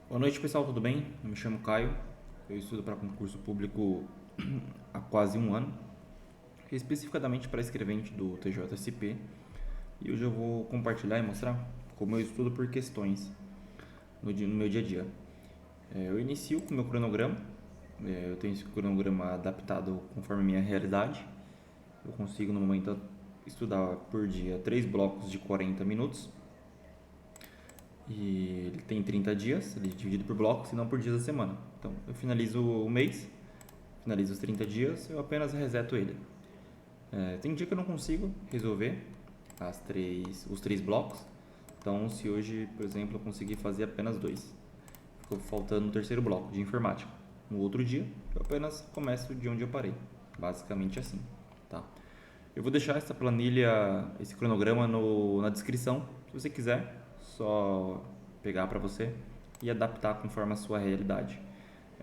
Boa noite, pessoal, tudo bem? Eu me chamo Caio, eu estudo para concurso público há quase um ano, especificamente para escrevente do TJSP, e hoje eu vou compartilhar e mostrar como eu estudo por questões no meu dia a dia. Eu inicio com o meu cronograma, eu tenho esse cronograma adaptado conforme a minha realidade, eu consigo no momento estudar por dia 3 blocos de 40 minutos, e ele tem 30 dias, ele é dividido por blocos e não por dias da semana. Então eu finalizo o mês, finalizo os 30 dias, eu apenas reseto ele. Tem dia que eu não consigo resolver os três blocos, então se hoje, por exemplo, eu conseguir fazer apenas dois, ficou faltando o terceiro bloco de informática. No outro dia, eu apenas começo de onde eu parei, basicamente assim, tá? Eu vou deixar essa planilha, esse cronograma na descrição, se você quiser, só pegar para você e adaptar conforme a sua realidade.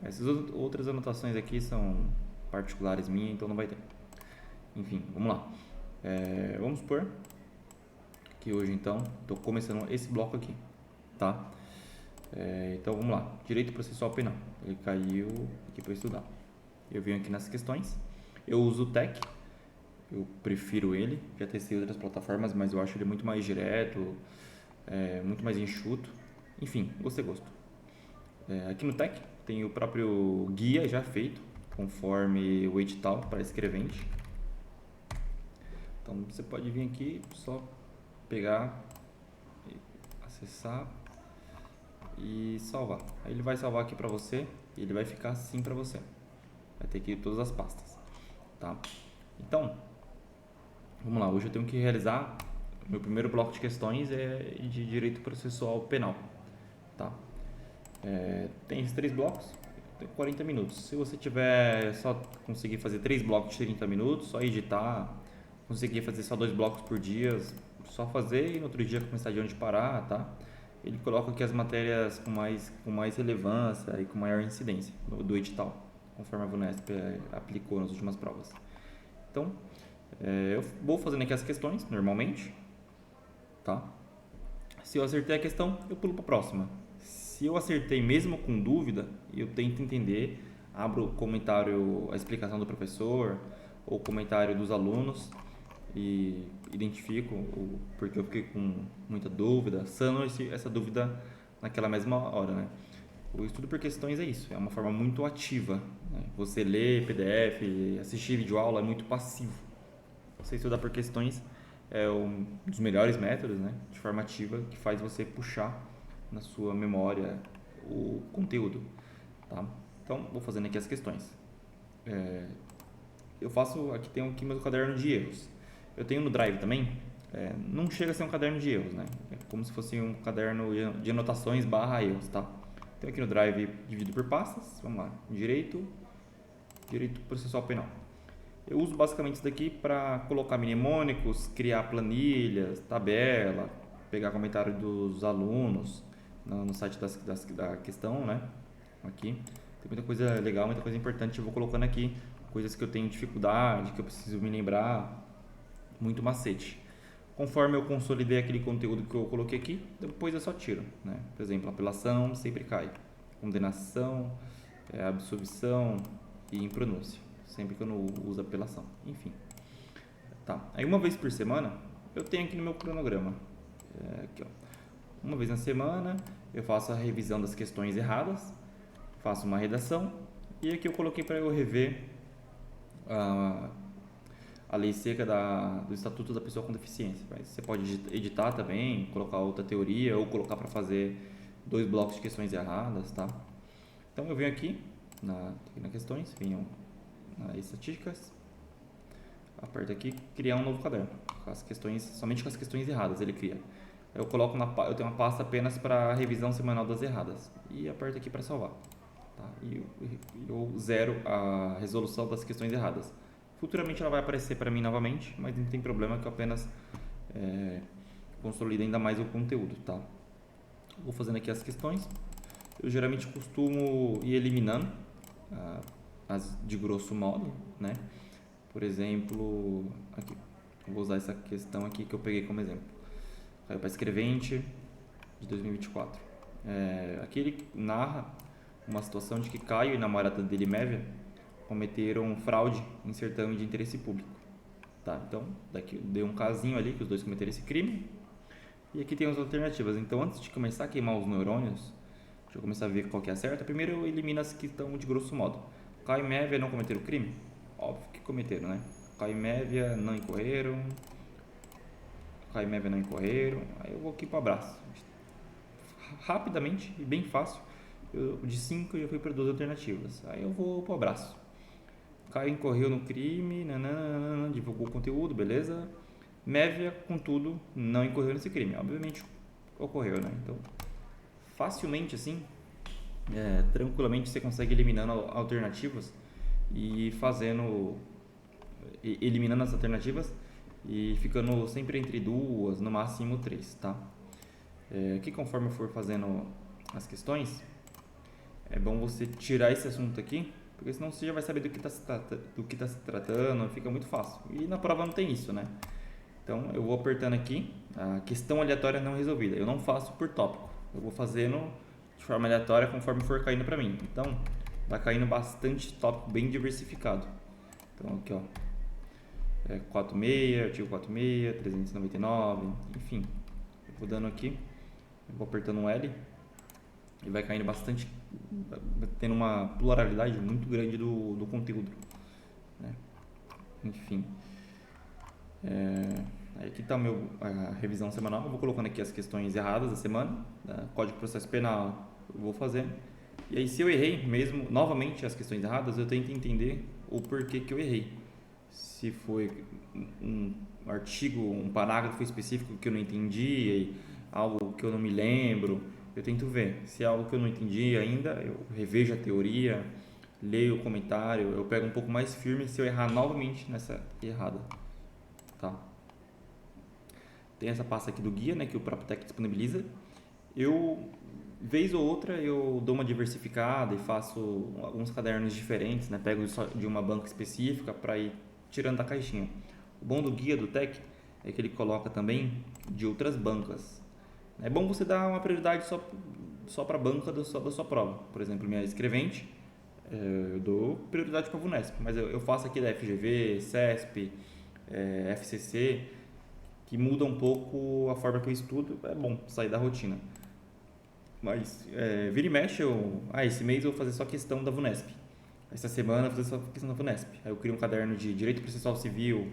Essas outras anotações aqui são particulares minhas, então não vai ter. Enfim, vamos lá. Vamos supor que hoje então estou começando esse bloco aqui, tá? Então vamos lá. Direito processual penal. Ele caiu aqui para estudar. Eu venho aqui nas questões. Eu uso o TEC. Eu prefiro ele. Já testei outras plataformas, mas eu acho ele muito mais direto, muito mais enxuto. Enfim, gostei, gosto. Aqui no TEC tem o próprio guia já feito, conforme o edital para escrevente. Então você pode vir aqui, só pegar, acessar e salvar. Aí ele vai salvar aqui para você e ele vai ficar assim para você. Vai ter aqui todas as pastas, tá? Então, vamos lá. Hoje eu tenho que realizar meu primeiro bloco de questões é de direito processual penal, tá? Tem esses três blocos, tem 40 minutos. Se você tiver só conseguir fazer três blocos de 30 minutos, só editar, conseguir fazer só dois blocos por dia, só fazer e no outro dia começar de onde parar, tá? Ele coloca aqui as matérias com mais relevância e com maior incidência do edital, conforme a VUNESP aplicou nas últimas provas. Então, eu vou fazendo aqui as questões, normalmente, tá? Se eu acertei a questão, eu pulo para a próxima. Se eu acertei mesmo com dúvida, eu tento entender, abro o comentário, a explicação do professor ou o comentário dos alunos e identifico o porque eu fiquei com muita dúvida, sano essa dúvida naquela mesma hora, né? O estudo por questões é isso, é uma forma muito ativa, né? Você lê PDF, assistir videoaula é muito passivo. Você estudar por questões é um dos melhores métodos, né, de forma ativa que faz você puxar na sua memória o conteúdo, tá? Então, vou fazendo aqui as questões. Eu faço, aqui tem aqui meu caderno de erros. Eu tenho no Drive também, não chega a ser um caderno de erros, né? É como se fosse um caderno de anotações barra erros, tá? Então aqui no Drive dividido por pastas, vamos lá, direito processual penal. Eu uso basicamente isso daqui para colocar mnemônicos, criar planilhas, tabela, pegar comentário dos alunos no site da questão, né? Aqui tem muita coisa legal, muita coisa importante. Eu vou colocando aqui coisas que eu tenho dificuldade, que eu preciso me lembrar, muito macete. Conforme eu consolidei aquele conteúdo que eu coloquei aqui, depois eu só tiro, né? Por exemplo, apelação sempre cai, condenação, absolvição e impronúncia, sempre que eu não uso apelação. Enfim, tá. Aí uma vez por semana eu tenho aqui no meu cronograma, aqui, ó. Uma vez na semana eu faço a revisão das questões erradas, faço uma redação e aqui eu coloquei para eu rever a, a lei seca do Estatuto da Pessoa com Deficiência. Mas você pode editar também, colocar outra teoria ou colocar para fazer dois blocos de questões erradas, tá? Então eu venho aqui na questões, venho na estatísticas, aperto aqui, criar um novo caderno, com as questões, somente com as questões erradas ele cria. Eu eu tenho uma pasta apenas para revisão semanal das erradas e aperto aqui para salvar. Tá? E eu zero a resolução das questões erradas. Futuramente ela vai aparecer para mim novamente, mas não tem problema que eu apenas consolido ainda mais o conteúdo, tá? Vou fazendo aqui as questões. Eu geralmente costumo ir eliminando as de grosso modo, né? Por exemplo, aqui, eu vou usar essa questão aqui que eu peguei como exemplo. Caiu para escrevente de 2024. Aqui ele narra uma situação de que Caio e namorada dele, Mévia, cometeram fraude em certame de interesse público. Tá, então, daqui deu um casinho ali que os dois cometeram esse crime. E aqui tem as alternativas. Então, antes de começar a queimar os neurônios, deixa eu começar a ver qual que é a certa. Primeiro eu elimino as que estão de grosso modo. Caio e Mévia não cometeram crime? Óbvio que cometeram, né? Caio e Mévia não incorreram. Caio e Mévia não incorreram. Aí eu vou aqui para o abraço. Rapidamente e bem fácil. De 5 eu já fui para 2 alternativas. Aí eu vou para o abraço. Caio incorreu no crime, nananana, divulgou conteúdo, beleza. Mévia, contudo, não incorreu nesse crime. Obviamente ocorreu, né? Então, facilmente assim, tranquilamente você consegue eliminando alternativas e eliminando as alternativas e ficando sempre entre 2, no máximo 3, tá? Aqui conforme eu for fazendo as questões, é bom você tirar esse assunto aqui, porque senão você já vai saber do que está se tratando, fica muito fácil. E na prova não tem isso, né? Então eu vou apertando aqui, a questão aleatória não resolvida. Eu não faço por tópico, eu vou fazendo de forma aleatória conforme for caindo para mim. Então vai caindo bastante tópico bem diversificado. Então aqui ó, 46, artigo 46, 399, enfim. Eu vou dando aqui, eu vou apertando um L e vai caindo bastante, tendo uma pluralidade muito grande do conteúdo, né? Enfim. Aqui está a revisão semanal. Eu vou colocando aqui as questões erradas da semana, Código de Processo Penal, eu vou fazendo. E aí, se eu errei mesmo, novamente as questões erradas, eu tento entender o porquê que eu errei. Se foi um artigo, um parágrafo específico que eu não entendi, algo que eu não me lembro, eu tento ver. Se é algo que eu não entendi ainda, eu revejo a teoria, leio o comentário, eu pego um pouco mais firme se eu errar novamente nessa errada. Tá? Tem essa pasta aqui do guia, né, que o próprio Tech disponibiliza. Eu, vez ou outra, eu dou uma diversificada e faço alguns cadernos diferentes, né, pego de uma banca específica para ir tirando da caixinha. O bom do guia do Tech é que ele coloca também de outras bancas. É bom você dar uma prioridade só para a banca da sua prova. Por exemplo, minha escrevente, eu dou prioridade para a VUNESP, mas eu faço aqui da FGV, CESP, FCC, que muda um pouco a forma que eu estudo. É bom sair da rotina. Mas vira e mexe, esse mês eu vou fazer só questão da VUNESP. Essa semana eu vou fazer só questão da VUNESP. Aí eu crio um caderno de Direito Processual Civil,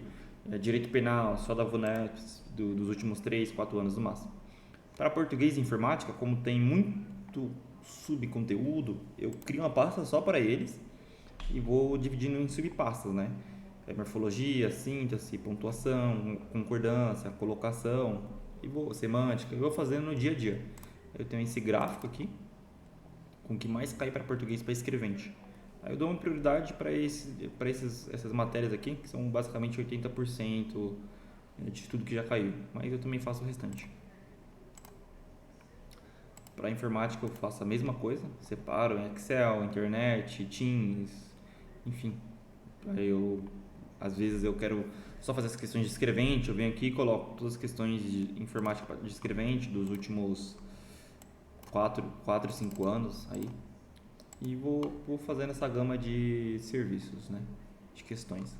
Direito Penal, só da VUNESP, dos últimos 3, 4 anos no máximo. Para português e informática, como tem muito subconteúdo, eu crio uma pasta só para eles e vou dividindo em subpastas, né? Morfologia, síntese, pontuação, concordância, colocação, semântica, eu vou fazendo no dia a dia. Eu tenho esse gráfico aqui, com o que mais cai para português para escrevente. Aí eu dou uma prioridade para essas matérias aqui, que são basicamente 80% de tudo que já caiu, mas eu também faço o restante. Para informática eu faço a mesma coisa, separo em Excel, internet, Teams, enfim. Aí às vezes eu quero só fazer as questões de escrevente, eu venho aqui e coloco todas as questões de informática de escrevente dos últimos 4, 5 anos aí e vou fazendo essa gama de serviços, né, de questões.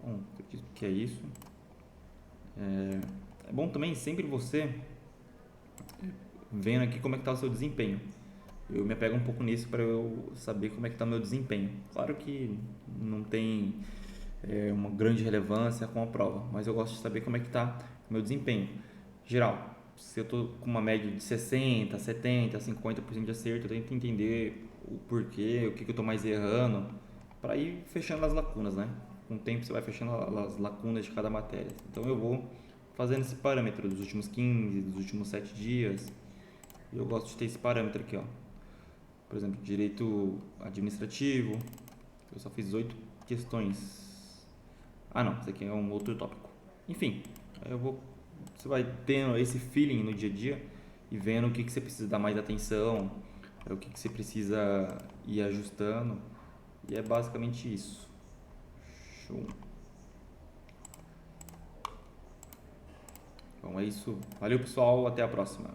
Bom, acredito que é isso. É bom também sempre você vendo aqui como é que está o seu desempenho. Eu me apego um pouco nisso para eu saber como é que está o meu desempenho. Claro que não tem uma grande relevância com a prova, mas eu gosto de saber como é que está o meu desempenho. Geral, se eu estou com uma média de 60, 70, 50% de acerto, eu tento entender o porquê, o que eu estou mais errando, para ir fechando as lacunas, né? Com o tempo você vai fechando as lacunas de cada matéria. Então eu vou fazendo esse parâmetro dos últimos 15, dos últimos 7 dias. E eu gosto de ter esse parâmetro aqui, ó. Por exemplo, direito administrativo, eu só fiz 8 questões. Ah não, isso aqui é um outro tópico. Enfim, você vai tendo esse feeling no dia a dia e vendo o que você precisa dar mais atenção, o que você precisa ir ajustando. E é basicamente isso. Show. Bom, é isso. Valeu, pessoal. Até a próxima.